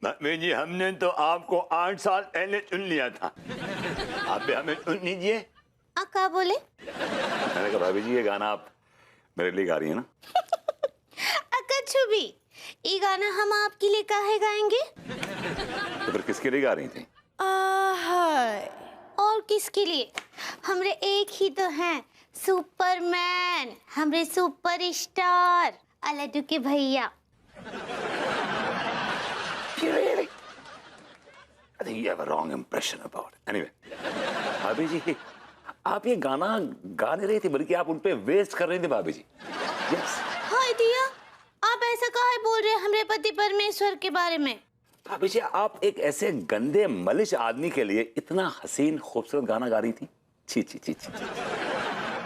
भाभी जी हमने तो आपको 8 साल पहले चुन लिया था, आप भी हमें चुन लीजिए। क्या बोले? मैंने कहा भाभी जी ये गाना आप मेरे लिए गा रही है ना? कछु भी, ये गाना हम आपके लिए काहे गाएंगे? तो फिर किसके लिए गा रही थी? और किसके लिए? हमरे एक ही तो हैं, सुपरमैन, हमरे सुपर स्टार लड्डू के भैया। Really? I think you have a wrong impression about it. Anyway, भाभी जी आप ये गाना गा नहीं रही थी बल्कि आप उन पे वेस्ट कर रही थी भाभी जी। Yes. हाय दिया, आप ऐसा काहे बोल रहे हैं हमरे पति परमेश्वर के बारे में? भाभी जी आप एक ऐसे गंदे मलिश आदमी के लिए इतना हसीन खूबसूरत गाना गा रही थी। छी छी छी छी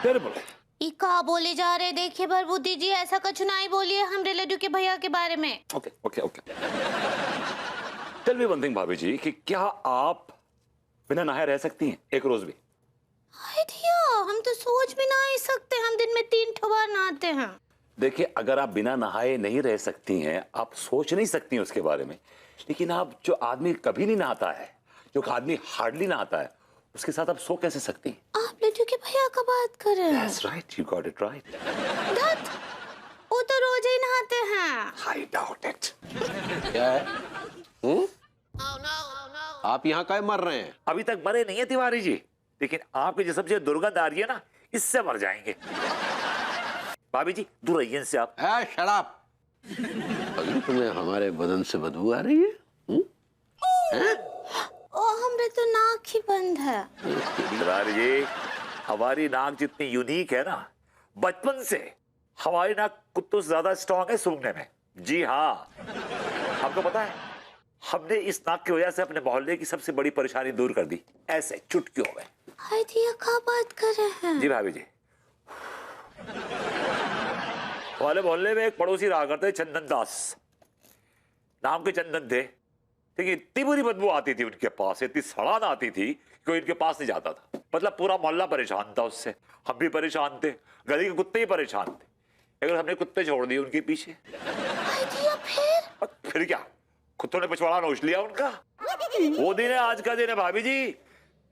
टेरिबल। ये का बोले जा रहे? देखिए भरभूति जी, ऐसा कुछ नहीं बोलिए हमरे लड्डू के भैया के बारे में। Okay okay okay. Tell me one thing भाभी जी कि क्या आप बिना नहाए रह सकती हैं एक रोज भी? हाय दिया, हम तो सोच भी नहीं सकते, हम दिन में 3 बार नहाते हैं। देखिए अगर आप बिना नहाए नहीं रह सकती हैं, आप सोच नहीं सकती हैं उसके बारे में, लेकिन आप जो आदमी कभी नहीं नहाता है, जो आदमी हार्डली नहाता है, उसके साथ आप सो कैसे सकती हैं? आप लड्डू के भैया का बात कर रहे हैं? That's right, you got it right. धत, वो तो रोज ही नहाते हैं। I doubt it. क्या है? आप यहाँ काहे मर रहे हैं? अभी तक मरे नहीं है तिवारी जी, लेकिन आपके जिस्म से दुर्गंध आ रही है ना, इससे मर जाएंगे। भाभी जी दूर रहिए इनसे आप। Shut up. अभी तुम्हें हमारे बदन से बदबू आ रही है? ओ हमरे तो नाक ही बंद है। तिवारी जी हमारी नाक जितनी यूनिक है ना, बचपन से हमारी नाक कुत्तों से ज्यादा स्ट्रॉन्ग है सूंघने में। जी हाँ, आपको पता है हमने इस नाक की वजह से अपने मोहल्ले की सबसे बड़ी परेशानी दूर कर दी, ऐसे चुटकियों में। हाय दिया, क्या बात कर रहे हैं? जी भाभी जी, हमारे मोहल्ले में एक पड़ोसी रहा करते चंदन दास नाम के चंदन थे। ठीक है, इतनी बुरी बदबू आती थी उनके पास, इतनी सड़ान आती थी कोई इनके पास नहीं जाता था। मतलब पूरा मोहल्ला परेशान था उससे, हम भी परेशान थे, गली के कुत्ते ही परेशान थे। अगर हमने कुत्ते छोड़ दिए उनके पीछे। हाय दिया, फिर क्या, कुत्तों ने पिछवाड़ा नोच लिया उनका। वो दिन है आज का दिन है भाभी जी,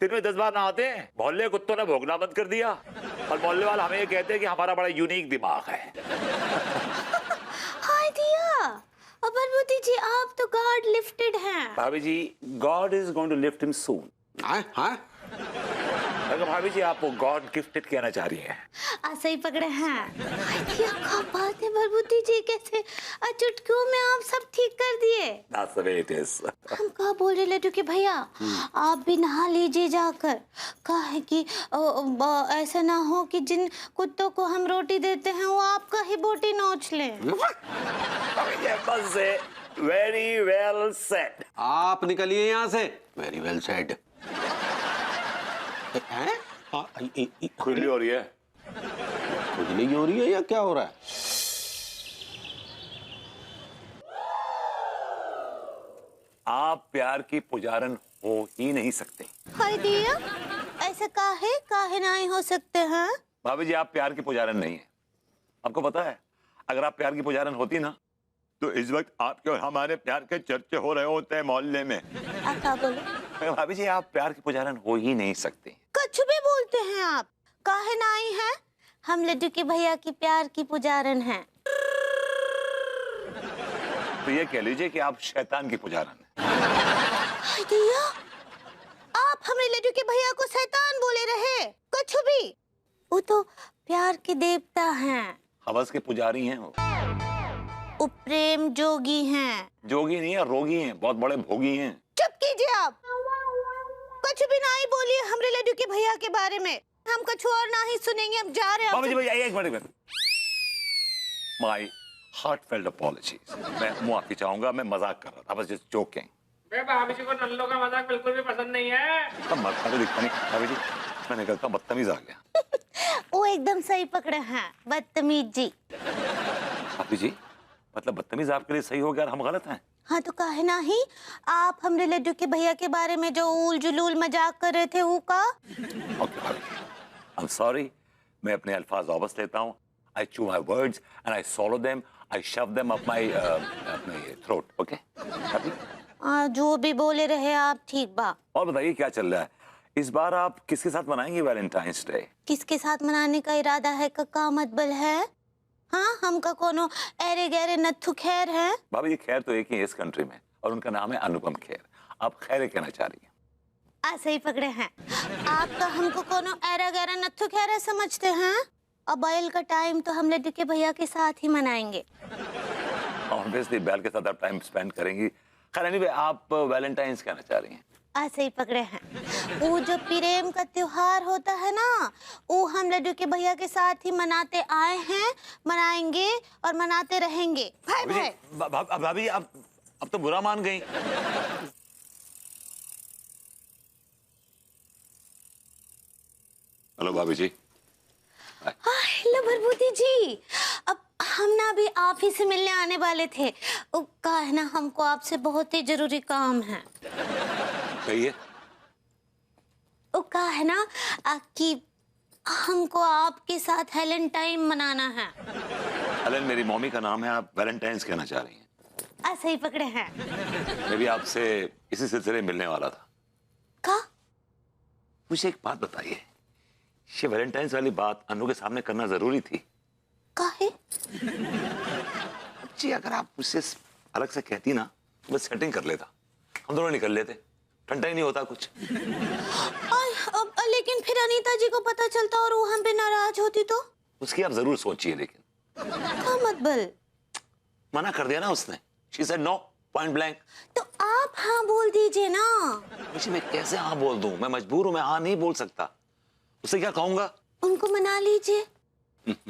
दिन में 10 बार नहाते हैं। मोहल्ले कुत्तों ने भोगना बंद कर दिया और मोहल्ले वाले हमें ये कहते हैं कि हमारा बड़ा यूनिक दिमाग है। हाय दिया, भरभूति जी आप तो गॉड लिफ्टेड हैं। भाभी जी God is going to lift him soon. अगर भाभी जी आप वो गॉड गिफ्टेड कहना चाह रही हैं। सही पकड़े हैं। हाय दिया, क्या बात है भरभूति जी, कैसे चुटकियों में आप सब ठीक कर दिए। That's the way it is. हम कहा बोल रहे लड्डू के भैया, आप भी नहा लीजिए जाकर। कहा है कि ऐसा ना हो कि जिन कुत्तों को हम रोटी देते हैं वो आपका ही बोटी नोच लें। Very well said. आप निकलिए यहाँ से। Very well said. खुजली हो रही है। खुजली हो रही है या क्या हो रहा है? आप प्यार की पुजारन हो ही नहीं सकते। हाय दिया, ऐसा काहे नहीं हो सकते हैं? भाभी जी आप प्यार की पुजारन नहीं है। आपको पता है अगर आप प्यार की पुजारन होती ना, तो इस वक्त आपके और हमारे प्यार के चर्चे हो रहे होते हैं मोहल्ले में। क्या बोले? भाभी जी आप प्यार की पुजारन हो ही नहीं सकती। कुछ भी बोलते हैं आप, काहे नहीं है? हम लड्डू के भैया की प्यार की पुजारन हैं। तो ये कह लीजिए कि आप शैतान की पुजारन हैं। हाय दिया, आप हमें लड्डू के भैया को शैतान बोले रहे? कुछ भी, वो तो प्यार के देवता हैं। हवस के पुजारी हैं वो प्रेम जोगी हैं। जोगी नहीं है, रोगी हैं, बहुत बड़े भोगी हैं। चुप कीजिए आप, कुछ भी नहीं बोलिए हमरे लड्डू के भैया के बारे में। हम कुछ और नहीं सुनेंगे, हम जा रहे हैं। भाभी जी भैया एक मिनट। My heartfelt apologies. मैं मुआफी चाहूंगा, मैं मजाक कर रहा था, बस जस्ट जोकिंग। भाभी जी को नल्लों का मजाक बिल्कुल भी पसंद नहीं है। अब मरता तो दिखता नहीं। भाभी जी मैं निकलता हूं, बदतमीज आ गया। वो एकदम सही पकड़े हैं, बदतमीज जी। भाभी जी मतलब बदतमीज आपके लिए सही हो गया और हम गलत हैं? हाँ तो काहे नहीं, आप हमरे लड्डू के भैया के बारे में जो उल जुलूल मजाक कर रहे थे वो का? ओके भाभी आई एम सॉरी, मैं अपने अल्फाज वापस लेता हूँ। I chew my words and I swallow them. I shove them up my throat. Okay? Happy? जो भी बोले रहे आप ठीक बा। और बताइए क्या चल रहा है इस बार, आप किसके साथ मनाएंगे वैलेंटाइंस डे? किसके साथ मनाने का इरादा है कक्का मतबल है? हाँ, हमका कोनो एरे गहरे नत्थु खैर है? भाभी जी खैर तो एक ही है इस कंट्री में और उनका नाम है अनुपम खेर। आप खैर कहना चाह रही हैं? ऐसे ही पकड़े हैं आप तो हमको कोनो एरा गहरा नत्थु खैर समझते हैं। अब बैल का टाइम तो हम लड्डू के भैया के साथ ही मनाएंगे। ऑब्वियसली बैल के साथ आप टाइम स्पेंड करेंगी। खैर एनीवे, आप वैलेंटाइंस कहना चाह रही हैं? ऐसे ही पकड़े हैं। वो जो प्रेम का त्योहार होता है ना, वो हम लड्डू के भैया के साथ ही मनाते आए हैं, मनाएंगे और मनाते रहेंगे। भाई भाई भाभी अब तो बुरा मान गई। हेलो भाभी जी। हेलो भरभूति जी, अब हम ना भी आप ही से मिलने आने वाले थे। वो का है ना, हमको आपसे बहुत ही जरूरी काम है। कहिए। वो का है ना कि हमको आपके साथ हेलेंटाइन मनाना है। हेलेन मेरी मम्मी का नाम है, आप वैलेंटाइंस कहना चाह रही हैं? ऐसे ही पकड़े हैं। मैं भी आपसे इसी सिलसिले में मिलने वाला था। का? मुझे एक बात बताइए, ये वैलेंटाइंस वाली बात अनु के सामने करना जरूरी थी? काहे? जी अगर आप मुझसे अलग से कहती ना तो मैं सेटिंग कर लेता, हम दोनों निकल लेते, ठंडा ही नहीं होता कुछ। लेकिन फिर अनीता जी को पता चलता और वो हम पे नाराज होती तो? उसकी आप जरूर सोचिए। लेकिन का मतबल? मना कर दिया ना उसने, she said no, point blank. तो आप हाँ बोल दीजिए ना। मुझे मैं कैसे हाँ बोल दूं, मैं मजबूर हूं, मैं हाँ नहीं बोल सकता। उसे क्या कहूंगा? उनको मना लीजिए।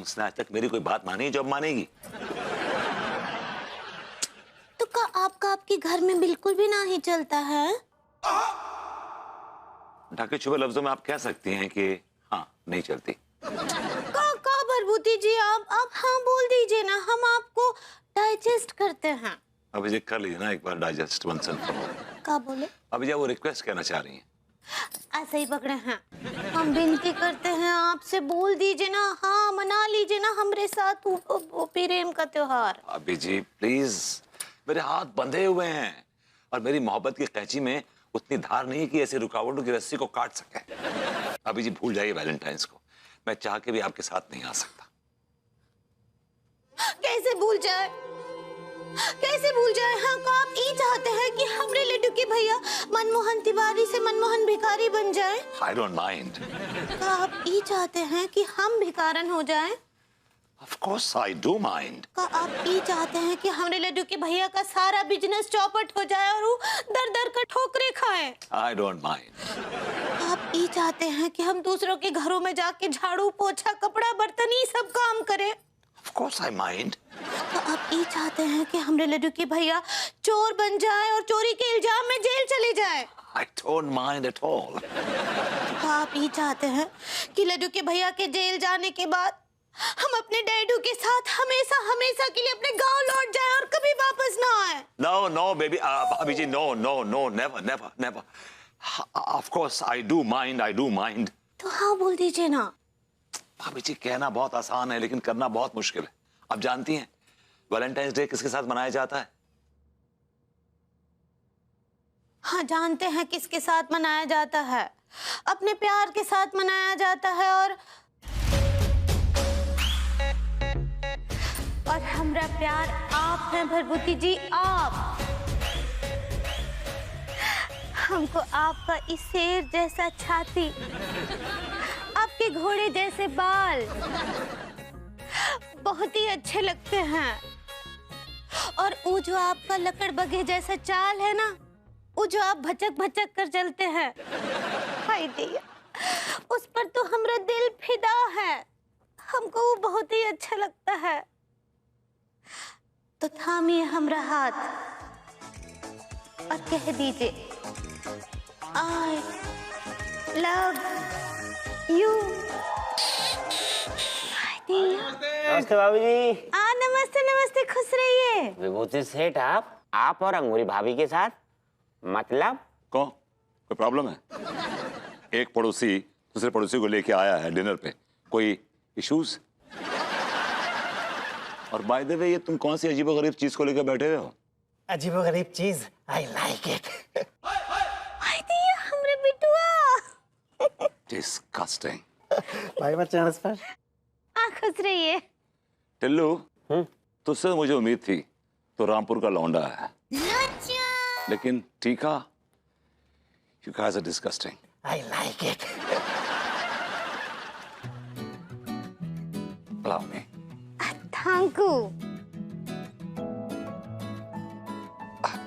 उसने आज तक मेरी कोई बात मानी, जो अब मानेगी। तो का आपका आपके घर में बिल्कुल भी ना ही चलता है? ढाके छुपे लफ्जों में आप कह सकती हैं कि हाँ नहीं चलती। का भरभूति जी, आप हाँ बोल दीजिए ना, हम आपको डाइजेस्ट करते हैं। अभी जी कर लीजिए ना एक बार digest once and for all. का बोले? अभी जी वो रिक्वेस्ट कहना चाह रही हैं? ऐसे ही पकड़े हैं, हम विनती करते हैं आपसे, बोल दीजिए ना, हाँ मना लीजिए ना हमरे साथ वो प्रेम का त्योहार। अभी जी प्लीज, मेरे हाथ बंधे हुए हैं और मेरी मोहब्बत की कैंची में उतनी धार नहीं कि ऐसे रुकावटों की रस्सी को काट सके। अभी जी भूल जाइए वैलेंटाइंस को, मैं चाह के भी आपके साथ नहीं आ सकता। कैसे भूल जाए, कैसे भूल जाए? हाँ, का आप ये चाहते हैं कि हमरे लड्डू के भैया मनमोहन तिवारी से मनमोहन भिखारी बन जाए? I don't mind. का आप ये चाहते हैं कि हम भिखारन हो जाएं? Of course I do mind. का आप ये चाहते हैं कि हमरे लड्डू के भैया का सारा बिजनेस चौपट हो जाए और वो दर दर का ठोकरे खाए? I don't mind. आप ये चाहते हैं कि हम दूसरों के घरों में जाके झाड़ू पोछा कपड़ा बर्तन ही सब काम करें? Of course I mind. तो आप ये चाहते हैं कि हमरे लड्डू के भैया चोर बन जाए और चोरी के इल्जाम में जेल चले जाए? I don't mind at all. तो आप ये चाहते हैं कि लड्डू के भैया के जेल जाने के बाद हम अपने डैडू के साथ हमेशा हमेशा के लिए अपने गांव लौट जाएं और कभी वापस ना आए? नो नो बेबी, भाभी जी no no no, never never never. Of course I do mind, I do mind. तो हाँ बोल दीजिए ना। भाभी जी कहना बहुत आसान है लेकिन करना बहुत मुश्किल है। आप जानती हैं वैलेंटाइंस डे किसके साथ मनाया जाता है? हाँ जानते हैं किसके साथ मनाया जाता है, अपने प्यार के साथ मनाया जाता है। और हमरा प्यार आप हैं भरभूति जी, आप। हमको आपका इस शेर जैसा छाती, आपके घोड़े जैसे बाल बहुत ही अच्छे लगते हैं। और वो जो आपका लकड़ बगे जैसा चाल है ना, वो जो आप भचक भचक कर चलते हैं, हाय दैया, उस पर तो हमरा दिल फिदा है। हमको वो बहुत ही अच्छा लगता है। तो थामिए हमरा हाथ और कह दीजिए आई लव यू। नमस्ते भाभी जी। नमस्ते नमस्ते, खुश रहिए। विभूति सेठ आप और अंगूरी भाभी के साथ? मतलब कौन, कोई प्रॉब्लम है? एक पड़ोसी दूसरे पड़ोसी को लेके आया है डिनर पे, कोई इश्यूज? और बाय द वे ये तुम कौन सी अजीबोगरीब चीज को लेकर बैठे हुए हो? अजीबोगरीब चीज, आई लाइक इट। हाय दिया हमरे बिटुआ। डिस्गस्टिंग। भाई मैं चांस पर खुश रहिए। टिल्लू, तुझसे मुझे उम्मीद थी तो रामपुर का लौंडा है, लेकिन टीका, you guys are disgusting. I like it. Allow me. Thank you.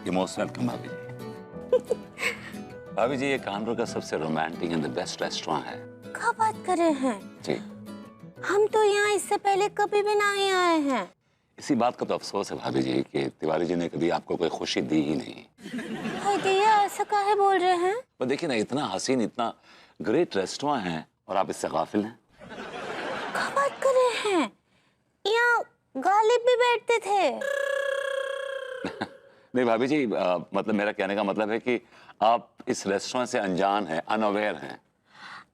You're most welcome, भाभी जी। भाभी जी, ये कानपुर का सबसे romantic and the best restaurant है। क्या बात कर रहे हैं? जी। हम तो यहाँ इससे पहले कभी भी नहीं आए हैं। इसी बात का तो अफसोस है भाभी जी कि तिवारी जी ने कभी आपको कोई खुशी दी ही नहीं। हाय दिया ऐसा काहे बोल रहे हैं? पर देखिए ना, इतना हसीन, इतना ग्रेट रेस्टोरेंट है और आप इससे गाफिल हैं। क्या बात कर रहे हैं? यहाँ गालिब भी बैठते थे। नहीं भाभी जी, मतलब मेरा कहने का मतलब है कि आप इस रेस्टोरेंट से अनजान हैं, अनअवेयर हैं।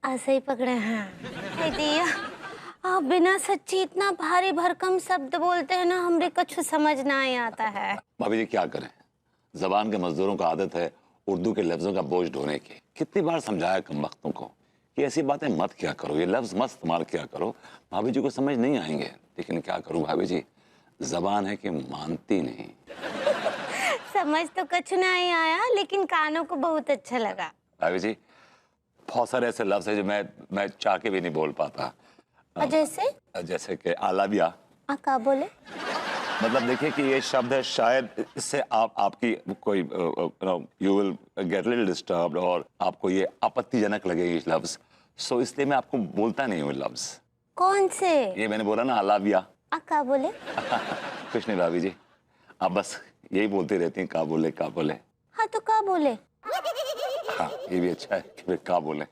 ऐसे ही पकड़े हैं। हाय दिया आप बिना सच्ची इतना भारी भरकम शब्द बोलते हैं ना, हमरे कुछ समझ ना ही आता है। भाभी जी क्या करें, जबान के मजदूरों का आदत है उर्दू के लफ्जों का बोझ ढोने की। कितनी बार समझाया कम वक्तों को कि ऐसी बातें मत क्या करो, ये लफ्ज मत इस्तेमाल क्या करो, भाभी जी को समझ नहीं आएंगे। लेकिन क्या करूं भाभी जी, जबान है कि मानती नहीं। समझ तो कुछ नहीं आया, लेकिन कानों को बहुत अच्छा लगा। भाभी जी, बहुत सारे ऐसे लफ्ज है जो मैं चाह के भी नहीं बोल पाता। जैसे कि आलाबिया। क्या बोले? मतलब देखिए कि ये शब्द है, शायद इससे आपकी कोई you will get little disturbed और आपको ये आपत्तिजनक लगे ये लफ्ज, सो इसलिए मैं आपको बोलता नहीं हूँ लफ्ज। कौन से? ये मैंने बोला ना, आलाबिया। क्या बोले? कुछ नहीं भाभी जी, आप बस यही बोलती रहती हैं, का बोले का बोले। हाँ तो क्या बोले? हाँ, ये भी अच्छा है कि वे का बोले।